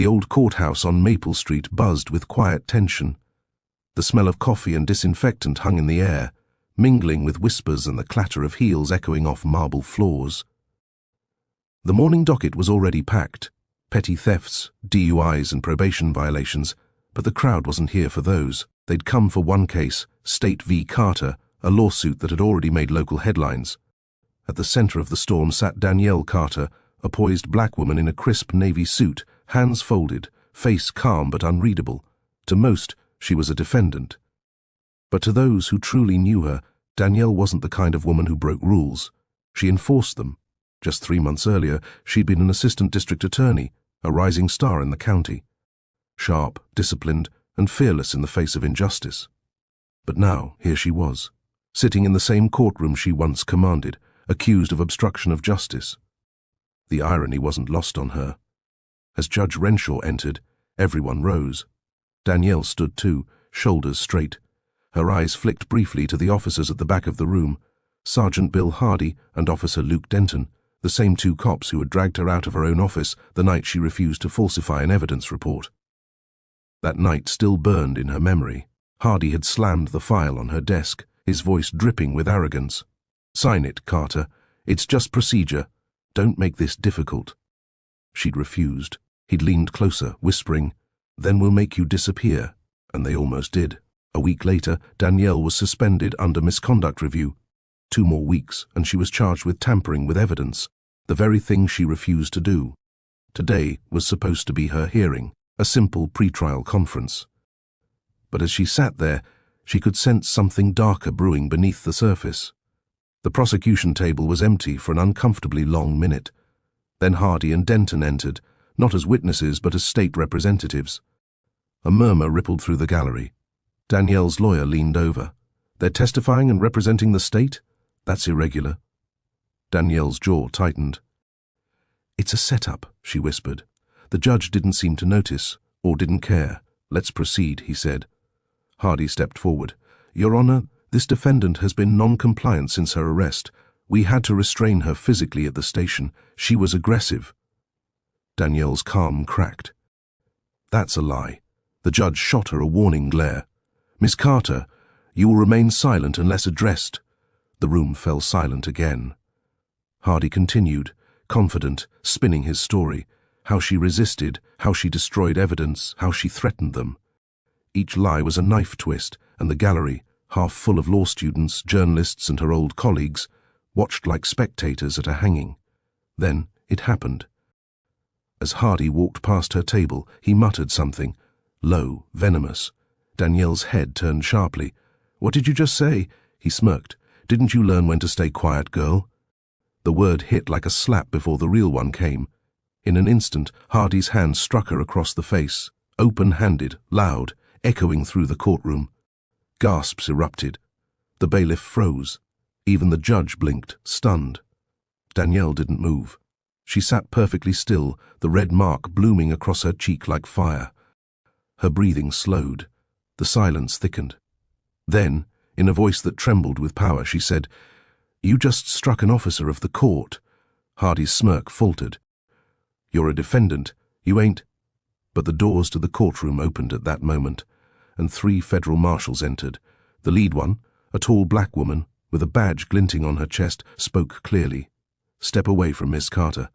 The old courthouse on Maple Street buzzed with quiet tension. The smell of coffee and disinfectant hung in the air, mingling with whispers and the clatter of heels echoing off marble floors. The morning docket was already packed. Petty thefts, DUIs and probation violations, but the crowd wasn't here for those. They'd come for one case, State v. Carter, a lawsuit that had already made local headlines. At the center of the storm sat Danielle Carter, a poised black woman in a crisp navy suit, hands folded, face calm but unreadable. To most, she was a defendant. But to those who truly knew her, Danielle wasn't the kind of woman who broke rules. She enforced them. Just 3 months earlier, she'd been an assistant district attorney, a rising star in the county. Sharp, disciplined, and fearless in the face of injustice. But now, here she was, sitting in the same courtroom she once commanded, accused of obstruction of justice. The irony wasn't lost on her. As Judge Renshaw entered, everyone rose. Danielle stood too, shoulders straight. Her eyes flicked briefly to the officers at the back of the room, Sergeant Bill Hardy and Officer Luke Denton, the same 2 cops who had dragged her out of her own office the night she refused to falsify an evidence report. That night still burned in her memory. Hardy had slammed the file on her desk, his voice dripping with arrogance. "Sign it, Carter. It's just procedure. Don't make this difficult." She'd refused. He'd leaned closer, whispering, "Then we'll make you disappear." And they almost did. A week later, Danielle was suspended under misconduct review. 2 more weeks, and she was charged with tampering with evidence, the very thing she refused to do. Today was supposed to be her hearing, a simple pre-trial conference. But as she sat there, she could sense something darker brewing beneath the surface. The prosecution table was empty for an uncomfortably long minute. Then Hardy and Denton entered, not as witnesses but as state representatives. A murmur rippled through the gallery. Danielle's lawyer leaned over. "They're testifying and representing the state? That's irregular." Danielle's jaw tightened. "It's a setup," she whispered. The judge didn't seem to notice, or didn't care. "Let's proceed," he said. Hardy stepped forward. "Your Honor, this defendant has been non-compliant since her arrest. We had to restrain her physically at the station. She was aggressive." Danielle's calm cracked. "That's a lie." The judge shot her a warning glare. "Miss Carter, you will remain silent unless addressed." The room fell silent again. Hardy continued, confident, spinning his story, how she resisted, how she destroyed evidence, how she threatened them. Each lie was a knife twist, and the gallery, half full of law students, journalists, and her old colleagues, watched like spectators at a hanging. Then it happened. As Hardy walked past her table, he muttered something, low, venomous. Danielle's head turned sharply. "What did you just say?" He smirked. "Didn't you learn when to stay quiet, girl?" The word hit like a slap before the real one came. In an instant, Hardy's hand struck her across the face, open-handed, loud, echoing through the courtroom. Gasps erupted. The bailiff froze. Even the judge blinked, stunned. Danielle didn't move. She sat perfectly still, the red mark blooming across her cheek like fire. Her breathing slowed. The silence thickened. Then, in a voice that trembled with power, she said, "You just struck an officer of the court." Hardy's smirk faltered. "You're a defendant. You ain't—" But the doors to the courtroom opened at that moment, and 3 federal marshals entered. The lead one, a tall black woman, with a badge glinting on her chest, spoke clearly. "Step away from Miss Carter.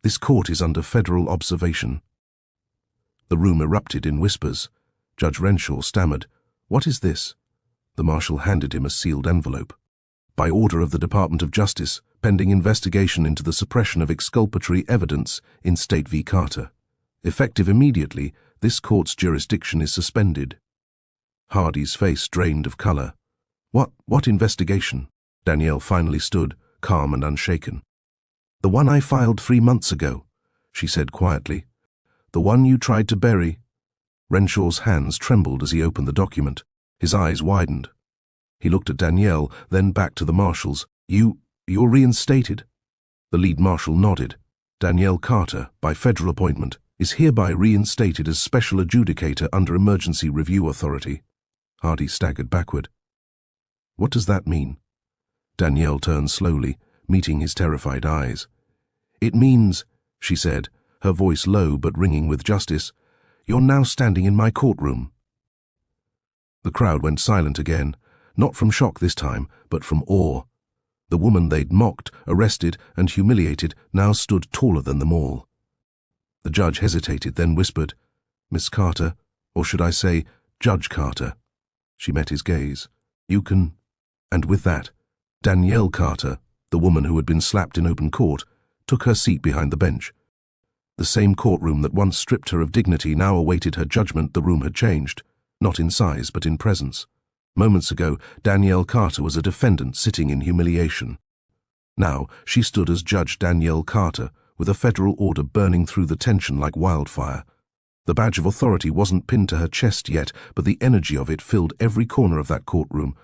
This court is under federal observation." The room erupted in whispers. Judge Renshaw stammered, "What is this?" The marshal handed him a sealed envelope. "By order of the Department of Justice, pending investigation into the suppression of exculpatory evidence in State v. Carter. Effective immediately, this court's jurisdiction is suspended." Hardy's face drained of color. What investigation?" Danielle finally stood, calm and unshaken. "The one I filed 3 months ago," she said quietly. "The one you tried to bury." Renshaw's hands trembled as he opened the document. His eyes widened. He looked at Danielle, then back to the marshals. You're reinstated?" The lead marshal nodded. "Danielle Carter, by federal appointment, is hereby reinstated as special adjudicator under Emergency Review Authority." Hardy staggered backward. "What does that mean?" Danielle turned slowly, meeting his terrified eyes. "It means," she said, her voice low but ringing with justice. "You're now standing in my courtroom." The crowd went silent again, not from shock this time, but from awe. The woman they'd mocked, arrested, and humiliated now stood taller than them all. The judge hesitated, then whispered, "Miss Carter, or should I say, Judge Carter." She met his gaze. "You can—" And with that, Danielle Carter, the woman who had been slapped in open court, took her seat behind the bench. The same courtroom that once stripped her of dignity now awaited her judgment. The room had changed, not in size but in presence. Moments ago, Danielle Carter was a defendant sitting in humiliation. Now, she stood as Judge Danielle Carter, with a federal order burning through the tension like wildfire. The badge of authority wasn't pinned to her chest yet, but the energy of it filled every corner of that courtroom.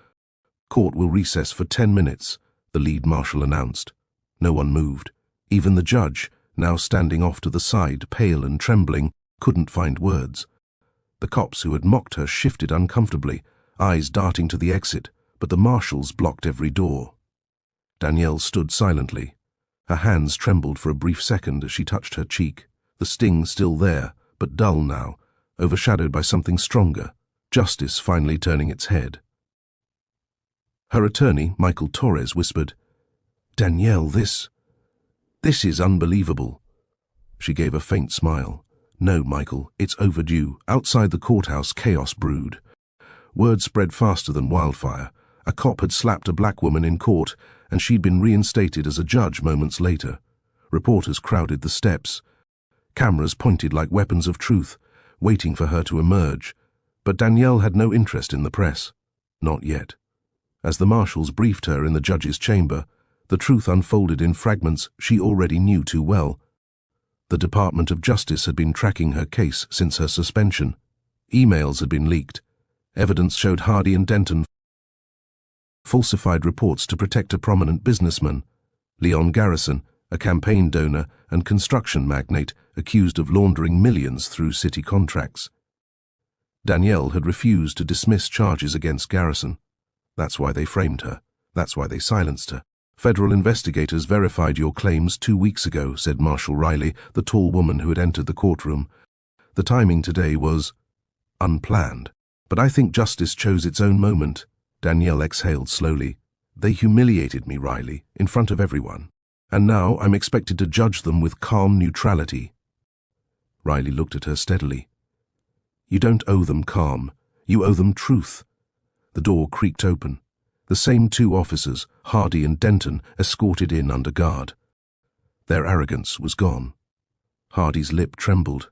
"Court will recess for 10 minutes, the lead marshal announced. No one moved. Even the judge, now standing off to the side, pale and trembling, couldn't find words. The cops who had mocked her shifted uncomfortably, eyes darting to the exit, but the marshals blocked every door. Danielle stood silently. Her hands trembled for a brief second as she touched her cheek, the sting still there, but dull now, overshadowed by something stronger, justice finally turning its head. Her attorney, Michael Torres, whispered, "Danielle, this is unbelievable." She gave a faint smile. "No, Michael, it's overdue." Outside the courthouse, chaos brewed. Word spread faster than wildfire. A cop had slapped a black woman in court, and she'd been reinstated as a judge moments later. Reporters crowded the steps. Cameras pointed like weapons of truth, waiting for her to emerge. But Danielle had no interest in the press. Not yet. As the marshals briefed her in the judge's chamber, the truth unfolded in fragments she already knew too well. The Department of Justice had been tracking her case since her suspension. Emails had been leaked. Evidence showed Hardy and Denton falsified reports to protect a prominent businessman, Leon Garrison, a campaign donor and construction magnate accused of laundering millions through city contracts. Danielle had refused to dismiss charges against Garrison. That's why they framed her. That's why they silenced her. "Federal investigators verified your claims 2 weeks ago," said Marshal Riley, the tall woman who had entered the courtroom. "The timing today was unplanned. But I think justice chose its own moment." Danielle exhaled slowly. "They humiliated me, Riley, in front of everyone. And now I'm expected to judge them with calm neutrality." Riley looked at her steadily. "You don't owe them calm. You owe them truth." The door creaked open. The same 2 officers, Hardy and Denton, escorted in under guard. Their arrogance was gone. Hardy's lip trembled.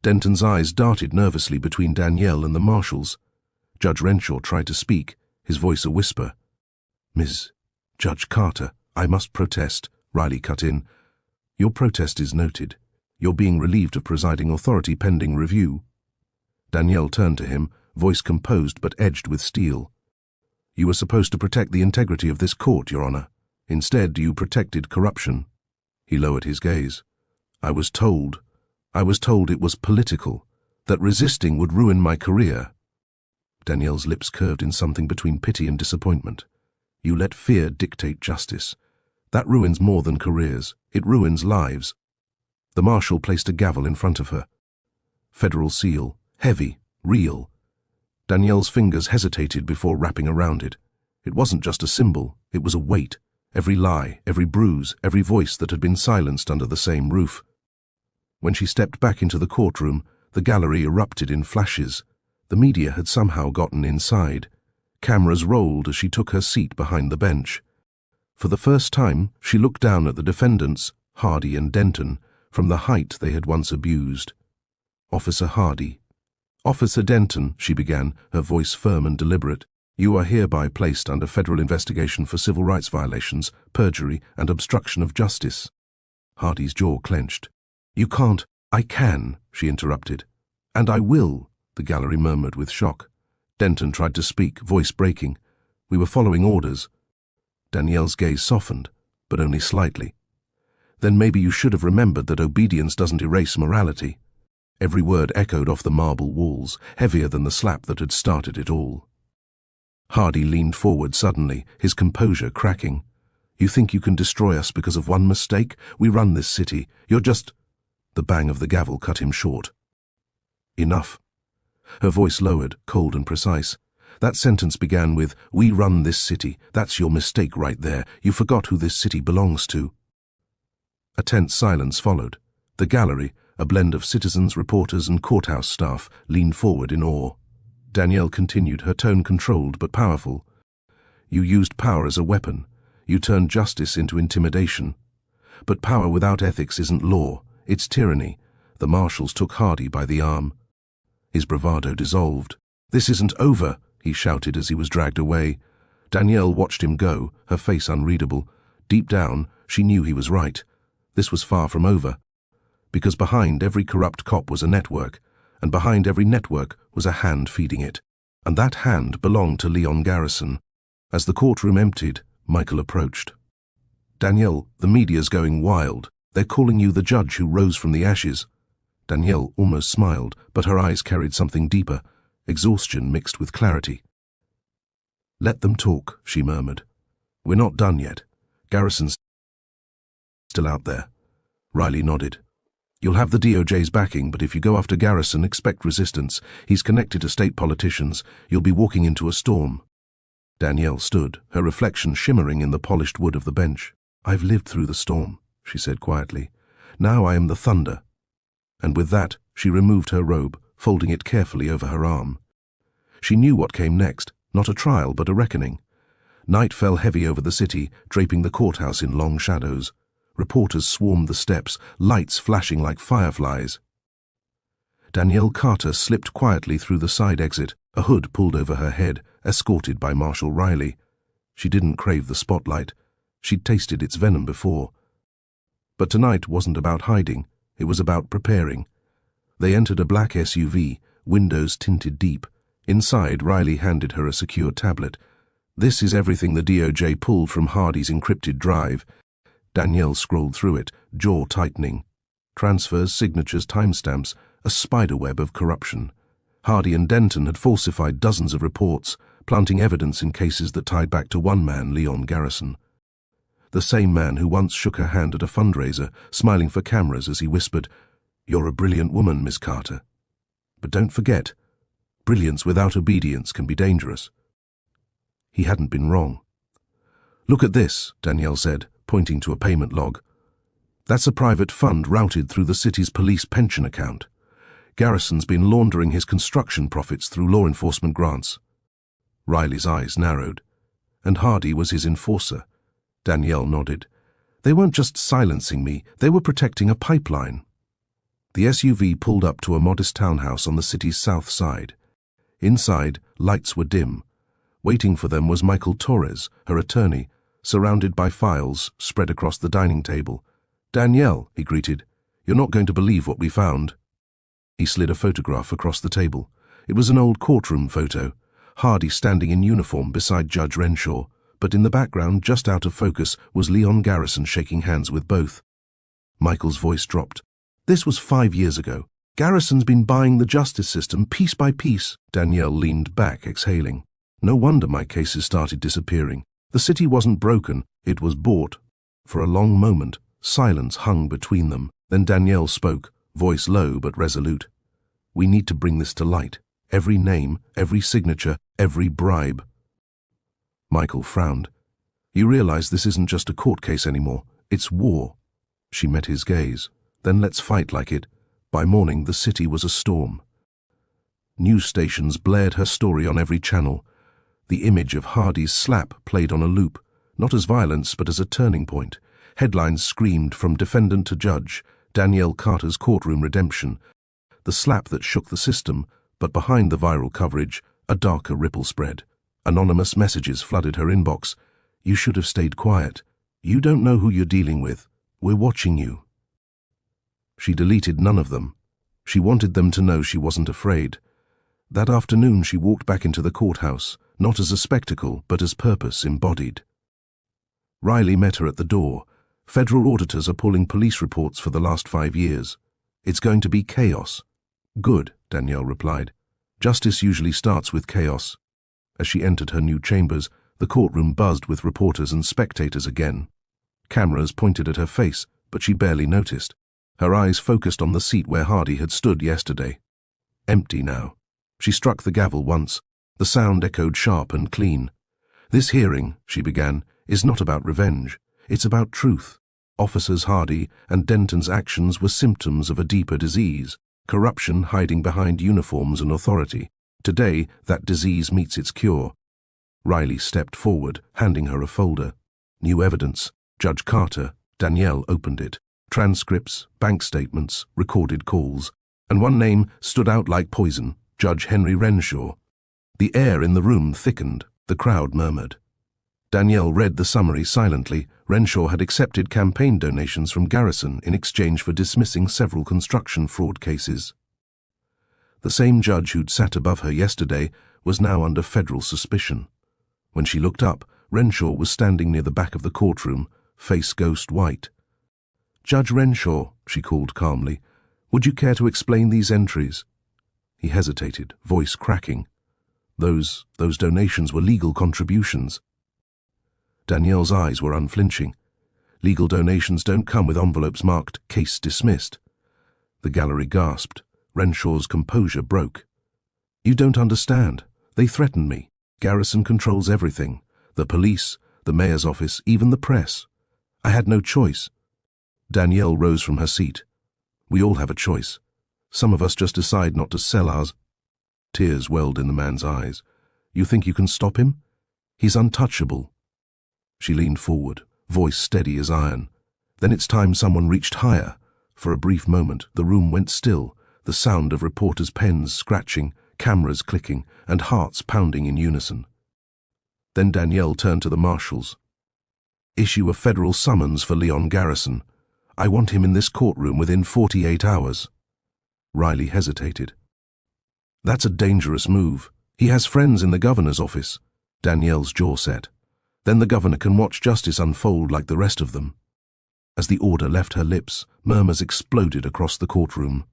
Denton's eyes darted nervously between Danielle and the marshals. Judge Renshaw tried to speak, his voice a whisper. "Ms. Judge Carter, I must protest," Riley cut in. "Your protest is noted. You're being relieved of presiding authority pending review." Danielle turned to him, voice composed but edged with steel. "You were supposed to protect the integrity of this court, Your Honor. Instead, you protected corruption." He lowered his gaze. I was told it was political, that resisting would ruin my career." Danielle's lips curved in something between pity and disappointment. "You let fear dictate justice. That ruins more than careers. It ruins lives." The marshal placed a gavel in front of her. Federal seal, heavy, real. Danielle's fingers hesitated before wrapping around it. It wasn't just a symbol, it was a weight. Every lie, every bruise, every voice that had been silenced under the same roof. When she stepped back into the courtroom, the gallery erupted in flashes. The media had somehow gotten inside. Cameras rolled as she took her seat behind the bench. For the first time, she looked down at the defendants, Hardy and Denton, from the height they had once abused. "Officer Hardy." "Officer Denton," she began, her voice firm and deliberate, "you are hereby placed under federal investigation for civil rights violations, perjury, and obstruction of justice." Hardy's jaw clenched. "You can't—" "I can," she interrupted. "And I will," the gallery murmured with shock. Denton tried to speak, voice breaking. "We were following orders." Danielle's gaze softened, but only slightly. "Then maybe you should have remembered that obedience doesn't erase morality." Every word echoed off the marble walls, heavier than the slap that had started it all. Hardy leaned forward suddenly, his composure cracking. "You think you can destroy us because of one mistake? We run this city. You're just—" The bang of the gavel cut him short. Enough. Her voice lowered, cold and precise. That sentence began with, "We run this city. That's your mistake right there. You forgot who this city belongs to." A tense silence followed. The gallery, a blend of citizens, reporters, and courthouse staff, leaned forward in awe. Danielle continued, her tone controlled but powerful. "You used power as a weapon. You turned justice into intimidation. But power without ethics isn't law, it's tyranny." The marshals took Hardy by the arm. His bravado dissolved. "This isn't over," he shouted as he was dragged away. Danielle watched him go, her face unreadable. Deep down, she knew he was right. This was far from over. Because behind every corrupt cop was a network, and behind every network was a hand feeding it. And that hand belonged to Leon Garrison. As the courtroom emptied, Michael approached. "Danielle, the media's going wild. They're calling you the judge who rose from the ashes." Danielle almost smiled, but her eyes carried something deeper, exhaustion mixed with clarity. "Let them talk," she murmured. "We're not done yet. Garrison's still out there." Riley nodded. "You'll have the DOJ's backing, but if you go after Garrison, expect resistance. He's connected to state politicians. You'll be walking into a storm." Danielle stood, her reflection shimmering in the polished wood of the bench. "I've lived through the storm," she said quietly. "Now I am the thunder." And with that, she removed her robe, folding it carefully over her arm. She knew what came next, not a trial but a reckoning. Night fell heavy over the city, draping the courthouse in long shadows. Reporters swarmed the steps, lights flashing like fireflies. Danielle Carter slipped quietly through the side exit, a hood pulled over her head, escorted by Marshal Riley. She didn't crave the spotlight. She'd tasted its venom before. But tonight wasn't about hiding, it was about preparing. They entered a black SUV, windows tinted deep. Inside, Riley handed her a secure tablet. "This is everything the DOJ pulled from Hardy's encrypted drive." Danielle scrolled through it, jaw tightening. Transfers, signatures, timestamps, a spiderweb of corruption. Hardy and Denton had falsified dozens of reports, planting evidence in cases that tied back to one man, Leon Garrison. The same man who once shook her hand at a fundraiser, smiling for cameras as he whispered, "You're a brilliant woman, Miss Carter. But don't forget, brilliance without obedience can be dangerous." He hadn't been wrong. "Look at this," Danielle said, pointing to a payment log. "That's a private fund routed through the city's police pension account. Garrison's been laundering his construction profits through law enforcement grants." Riley's eyes narrowed. "And Hardy was his enforcer." Danielle nodded. "They weren't just silencing me, they were protecting a pipeline." The SUV pulled up to a modest townhouse on the city's south side. Inside, lights were dim. Waiting for them was Michael Torres, her attorney, surrounded by files spread across the dining table. "Danielle," he greeted, "you're not going to believe what we found." He slid a photograph across the table. It was an old courtroom photo, Hardy standing in uniform beside Judge Renshaw, but in the background, just out of focus, was Leon Garrison shaking hands with both. Michael's voice dropped. "This was 5 years ago. Garrison's been buying the justice system piece by piece." Danielle leaned back, exhaling. "No wonder my cases started disappearing. The city wasn't broken, it was bought." For a long moment, silence hung between them. Then Danielle spoke, voice low but resolute. "We need to bring this to light. Every name, every signature, every bribe." Michael frowned. "You realize this isn't just a court case anymore. It's war." She met his gaze. "Then let's fight like it." By morning, the city was a storm. News stations blared her story on every channel. The image of Hardy's slap played on a loop, not as violence but as a turning point. Headlines screamed from defendant to judge, Danielle Carter's courtroom redemption. The slap that shook the system, but behind the viral coverage, a darker ripple spread. Anonymous messages flooded her inbox. "You should have stayed quiet. You don't know who you're dealing with. We're watching you." She deleted none of them. She wanted them to know she wasn't afraid. That afternoon she walked back into the courthouse, not as a spectacle, but as purpose embodied. Riley met her at the door. "Federal auditors are pulling police reports for the last 5 years. It's going to be chaos." "Good," Danielle replied. "Justice usually starts with chaos." As she entered her new chambers, the courtroom buzzed with reporters and spectators again. Cameras pointed at her face, but she barely noticed. Her eyes focused on the seat where Hardy had stood yesterday. Empty now. She struck the gavel once. The sound echoed sharp and clean. "This hearing," she began, "is not about revenge. It's about truth. Officers Hardy and Denton's actions were symptoms of a deeper disease, corruption hiding behind uniforms and authority. Today, that disease meets its cure." Riley stepped forward, handing her a folder. New evidence. Judge Carter. Danielle opened it. Transcripts, bank statements, recorded calls. And one name stood out like poison: Judge Henry Renshaw. The air in the room thickened. The crowd murmured. Danielle read the summary silently. Renshaw had accepted campaign donations from Garrison in exchange for dismissing several construction fraud cases. The same judge who'd sat above her yesterday was now under federal suspicion. When she looked up, Renshaw was standing near the back of the courtroom, face ghost white. "Judge Renshaw," she called calmly, "would you care to explain these entries?" He hesitated, voice cracking. Those donations were legal contributions." Danielle's eyes were unflinching. "Legal donations don't come with envelopes marked 'Case Dismissed.'" The gallery gasped. Renshaw's composure broke. "You don't understand. They threatened me. Garrison controls everything. The police, the mayor's office, even the press. I had no choice." Danielle rose from her seat. "We all have a choice. Some of us just decide not to sell ours." Tears welled in the man's eyes. "You think you can stop him? He's untouchable." She leaned forward, voice steady as iron. Then it's time someone reached higher. For a brief moment, the room went still, the sound of reporters' pens scratching, cameras clicking, and hearts pounding in unison. Then Danielle turned to the marshals. "Issue a federal summons for Leon Garrison. I want him in this courtroom within 48 hours. Riley hesitated. "That's a dangerous move. He has friends in the governor's office." Danielle's jaw set. "Then the governor can watch justice unfold like the rest of them." As the order left her lips, murmurs exploded across the courtroom.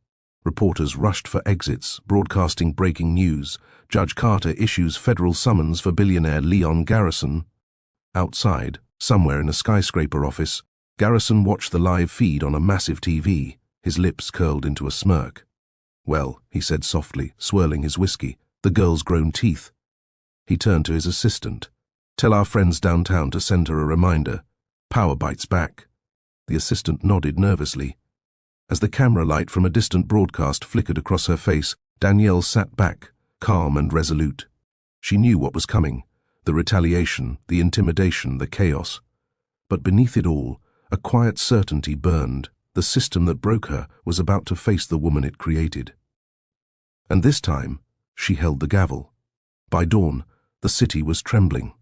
Reporters rushed for exits, broadcasting breaking news. Judge Carter issues federal summons for billionaire Leon Garrison. Outside, somewhere in a skyscraper office, Garrison watched the live feed on a massive TV, his lips curled into a smirk. "Well," he said softly, swirling his whiskey, "the girl's grown teeth." He turned to his assistant. "Tell our friends downtown to send her a reminder. Power bites back." The assistant nodded nervously. As the camera light from a distant broadcast flickered across her face, Danielle sat back, calm and resolute. She knew what was coming, the retaliation, the intimidation, the chaos. But beneath it all, a quiet certainty burned. The system that broke her was about to face the woman it created. And this time, she held the gavel. By dawn, the city was trembling.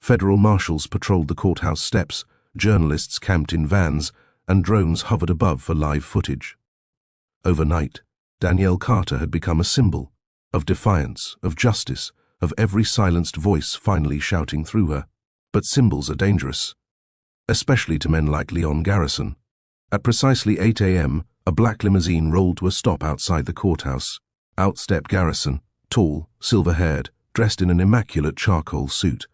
Federal marshals patrolled the courthouse steps, journalists camped in vans, and drones hovered above for live footage. Overnight, Danielle Carter had become a symbol of defiance, of justice, of every silenced voice finally shouting through her. But symbols are dangerous, especially to men like Leon Garrison. At precisely 8 a.m., a black limousine rolled to a stop outside the courthouse. Out stepped Garrison, tall, silver-haired, dressed in an immaculate charcoal suit.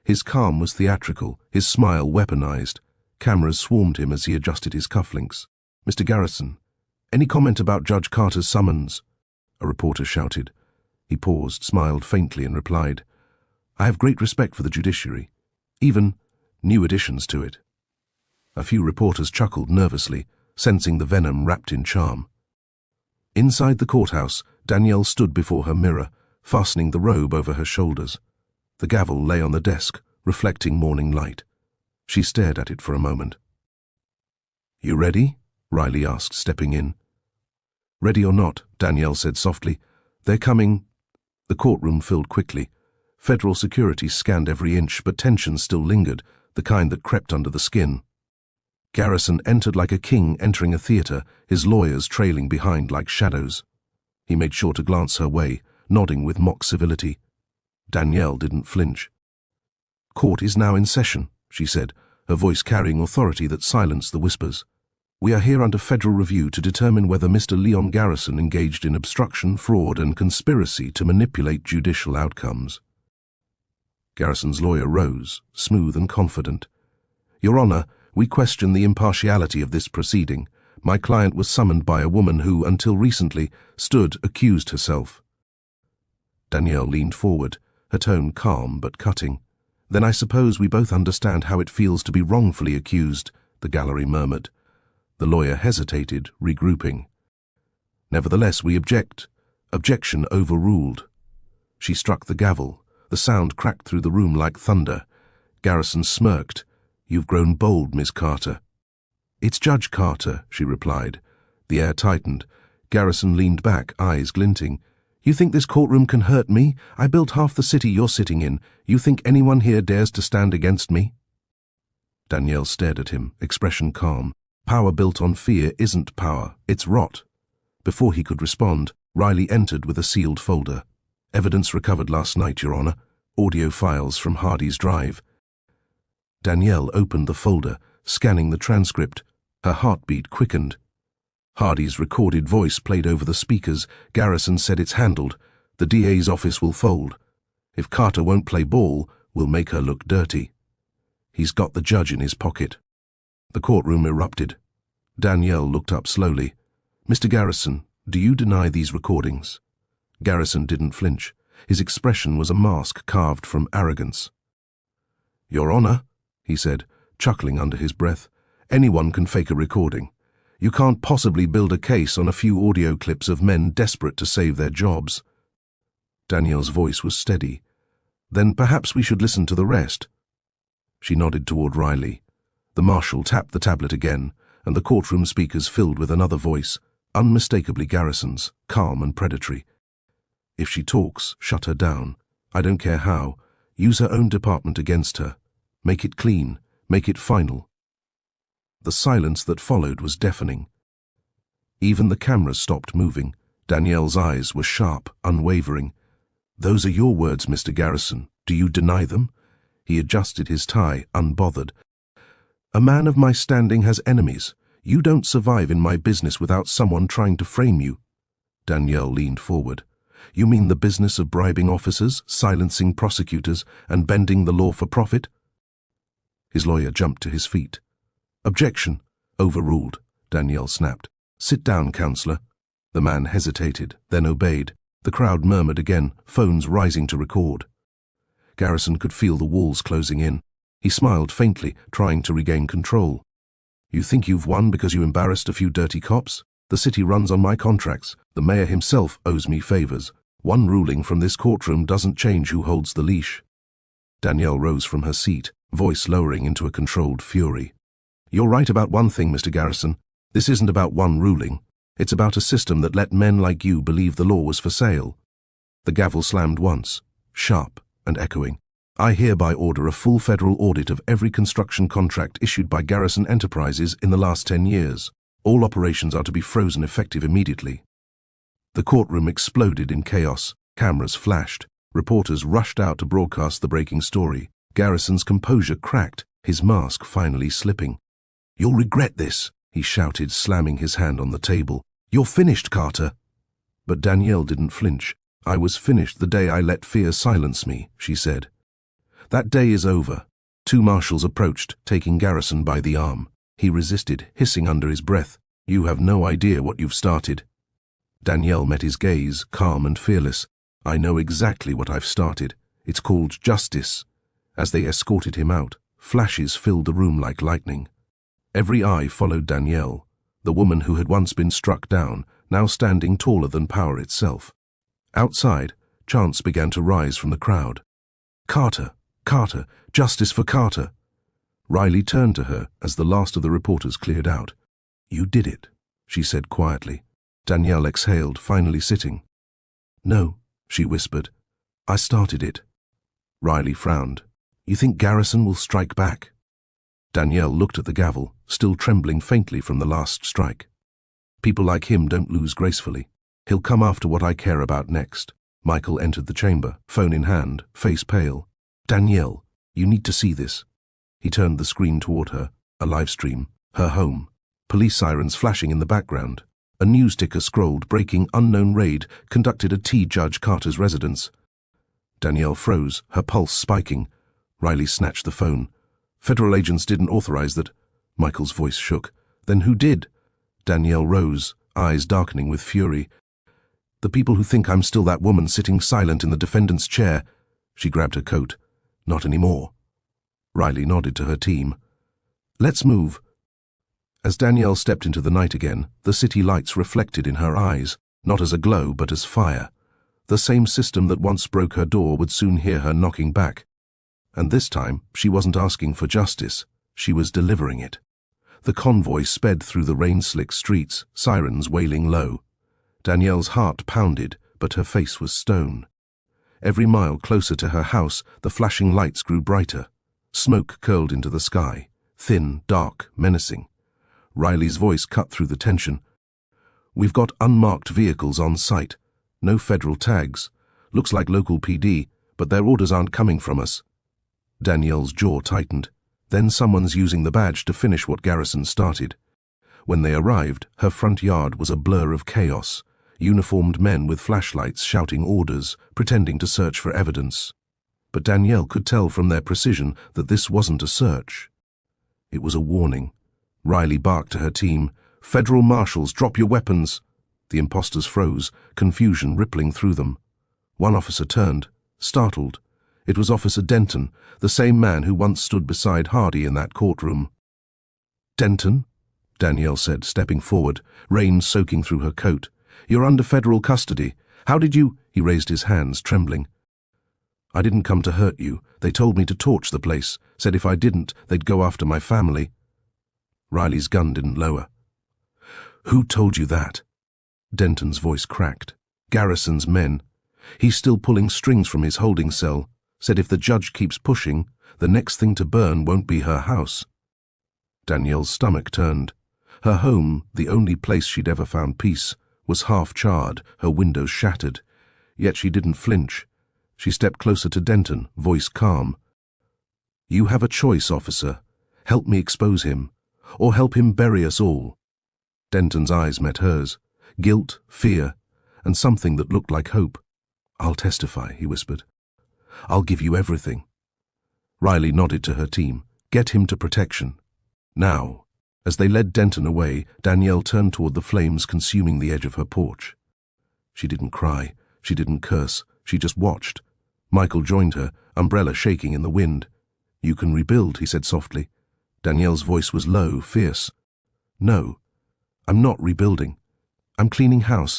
His calm was theatrical, his smile weaponized. Cameras swarmed him as he adjusted his cufflinks. "Mr. Garrison, any comment about Judge Carter's summons?" A reporter shouted. He paused, smiled faintly, and replied, "I have great respect for the judiciary, even new additions to it." A few reporters chuckled nervously, sensing the venom wrapped in charm. Inside the courthouse, Danielle stood before her mirror, fastening the robe over her shoulders. The gavel lay on the desk, reflecting morning light. She stared at it for a moment. "You ready?" Riley asked, stepping in. "Ready or not," Danielle said softly. "They're coming." The courtroom filled quickly. Federal security scanned every inch, but tension still lingered, the kind that crept under the skin. Garrison entered like a king entering a theater, his lawyers trailing behind like shadows. He made sure to glance her way, nodding with mock civility. Danielle didn't flinch. "Court is now in session," she said, her voice carrying authority that silenced the whispers. "We are here under federal review to determine whether Mr. Leon Garrison engaged in obstruction, fraud, and conspiracy to manipulate judicial outcomes." Garrison's lawyer rose, smooth and confident. "Your Honor, we question the impartiality of this proceeding. My client was summoned by a woman who, until recently, stood accused herself. Danielle leaned forward, her tone calm but cutting. Then I suppose we both understand how it feels to be wrongfully accused, the gallery murmured. The lawyer hesitated, regrouping. Nevertheless, we object. Objection overruled. She struck the gavel. The sound cracked through the room like thunder. Garrison smirked. You've grown bold, Miss Carter. It's Judge Carter, she replied. The air tightened. Garrison leaned back, eyes glinting. You think this courtroom can hurt me? I built half the city you're sitting in. You think anyone here dares to stand against me? Danielle stared at him, expression calm. Power built on fear isn't power, it's rot. Before he could respond, Riley entered with a sealed folder. Evidence recovered last night, Your Honor. Audio files from Hardy's drive. Danielle opened the folder, scanning the transcript. Her heartbeat quickened. Hardy's recorded voice played over the speakers. Garrison said it's handled. The DA's office will fold. If Carter won't play ball, we'll make her look dirty. He's got the judge in his pocket. The courtroom erupted. Danielle looked up slowly. Mr. Garrison, do you deny these recordings? Garrison didn't flinch. His expression was a mask carved from arrogance. Your Honor, he said, chuckling under his breath, anyone can fake a recording. You can't possibly build a case on a few audio clips of men desperate to save their jobs. Danielle's voice was steady. Then perhaps we should listen to the rest. She nodded toward Riley. The marshal tapped the tablet again, and the courtroom speakers filled with another voice, unmistakably Garrison's, calm and predatory. If she talks, shut her down. I don't care how. Use her own department against her. Make it clean. Make it final. The silence that followed was deafening. Even the cameras stopped moving. Danielle's eyes were sharp, unwavering. Those are your words, Mr. Garrison. Do you deny them? He adjusted his tie, unbothered. A man of my standing has enemies. You don't survive in my business without someone trying to frame you. Danielle leaned forward. You mean the business of bribing officers, silencing prosecutors, and bending the law for profit? His lawyer jumped to his feet. Objection. Overruled, Danielle snapped. Sit down, counselor. The man hesitated, then obeyed. The crowd murmured again, phones rising to record. Garrison could feel the walls closing in. He smiled faintly, trying to regain control. You think you've won because you embarrassed a few dirty cops? The city runs on my contracts. The mayor himself owes me favors. One ruling from this courtroom doesn't change who holds the leash. Danielle rose from her seat, voice lowering into a controlled fury. You're right about one thing, Mr. Garrison. This isn't about one ruling. It's about a system that let men like you believe the law was for sale. The gavel slammed once, sharp and echoing. I hereby order a full federal audit of every construction contract issued by Garrison Enterprises in the last 10 years. All operations are to be frozen effective immediately. The courtroom exploded in chaos. Cameras flashed. Reporters rushed out to broadcast the breaking story. Garrison's composure cracked, his mask finally slipping. You'll regret this, he shouted, slamming his hand on the table. You're finished, Carter. But Danielle didn't flinch. I was finished the day I let fear silence me, she said. That day is over. Two marshals approached, taking Garrison by the arm. He resisted, hissing under his breath. You have no idea what you've started. Danielle met his gaze, calm and fearless. I know exactly what I've started. It's called justice. As they escorted him out, flashes filled the room like lightning. Every eye followed Danielle, the woman who had once been struck down, now standing taller than power itself. Outside, chants began to rise from the crowd. Carter! Carter! Justice for Carter! Riley turned to her as the last of the reporters cleared out. You did it, she said quietly. Danielle exhaled, finally sitting. No, she whispered. I started it. Riley frowned. You think Garrison will strike back? Danielle looked at the gavel, still trembling faintly from the last strike. People like him don't lose gracefully. He'll come after what I care about next. Michael entered the chamber, phone in hand, face pale. Danielle, you need to see this. He turned the screen toward her, a live stream, her home. Police sirens flashing in the background. A news ticker scrolled, breaking unknown raid, conducted at T. Judge Carter's residence. Danielle froze, her pulse spiking. Riley snatched the phone. Federal agents didn't authorize that. Michael's voice shook. Then who did? Danielle rose, eyes darkening with fury. The people who think I'm still that woman sitting silent in the defendant's chair. She grabbed her coat. Not anymore. Riley nodded to her team. Let's move. As Danielle stepped into the night again, the city lights reflected in her eyes, not as a glow but as fire. The same system that once broke her door would soon hear her knocking back. And this time, she wasn't asking for justice. She was delivering it. The convoy sped through the rain-slick streets, sirens wailing low. Danielle's heart pounded, but her face was stone. Every mile closer to her house, the flashing lights grew brighter. Smoke curled into the sky, thin, dark, menacing. Riley's voice cut through the tension. We've got unmarked vehicles on site. No federal tags. Looks like local PD, but their orders aren't coming from us. Danielle's jaw tightened. Then someone's using the badge to finish what Garrison started. When they arrived, her front yard was a blur of chaos. Uniformed men with flashlights shouting orders, pretending to search for evidence. But Danielle could tell from their precision that this wasn't a search. It was a warning. Riley barked to her team, "Federal marshals, drop your weapons!" The imposters froze, confusion rippling through them. One officer turned, startled. It was Officer Denton, the same man who once stood beside Hardy in that courtroom. "Denton?" Danielle said, stepping forward, rain soaking through her coat. "You're under federal custody. How did you—" He raised his hands, trembling. "I didn't come to hurt you. They told me to torch the place, said if I didn't, they'd go after my family." Riley's gun didn't lower. "Who told you that?" Denton's voice cracked. "Garrison's men. He's still pulling strings from his holding cell. Said if the judge keeps pushing, the next thing to burn won't be her house." Danielle's stomach turned. Her home, the only place she'd ever found peace, was half-charred, her windows shattered. Yet she didn't flinch. She stepped closer to Denton, voice calm. "You have a choice, officer. Help me expose him, or help him bury us all." Denton's eyes met hers. Guilt, fear, and something that looked like hope. "I'll testify," he whispered. "I'll give you everything." Riley nodded to her team. "Get him to protection." Now, as they led Denton away, Danielle turned toward the flames consuming the edge of her porch. She didn't cry. She didn't curse. She just watched. Michael joined her, umbrella shaking in the wind. "You can rebuild," he said softly. Danielle's voice was low, fierce. "No, I'm not rebuilding. I'm cleaning house.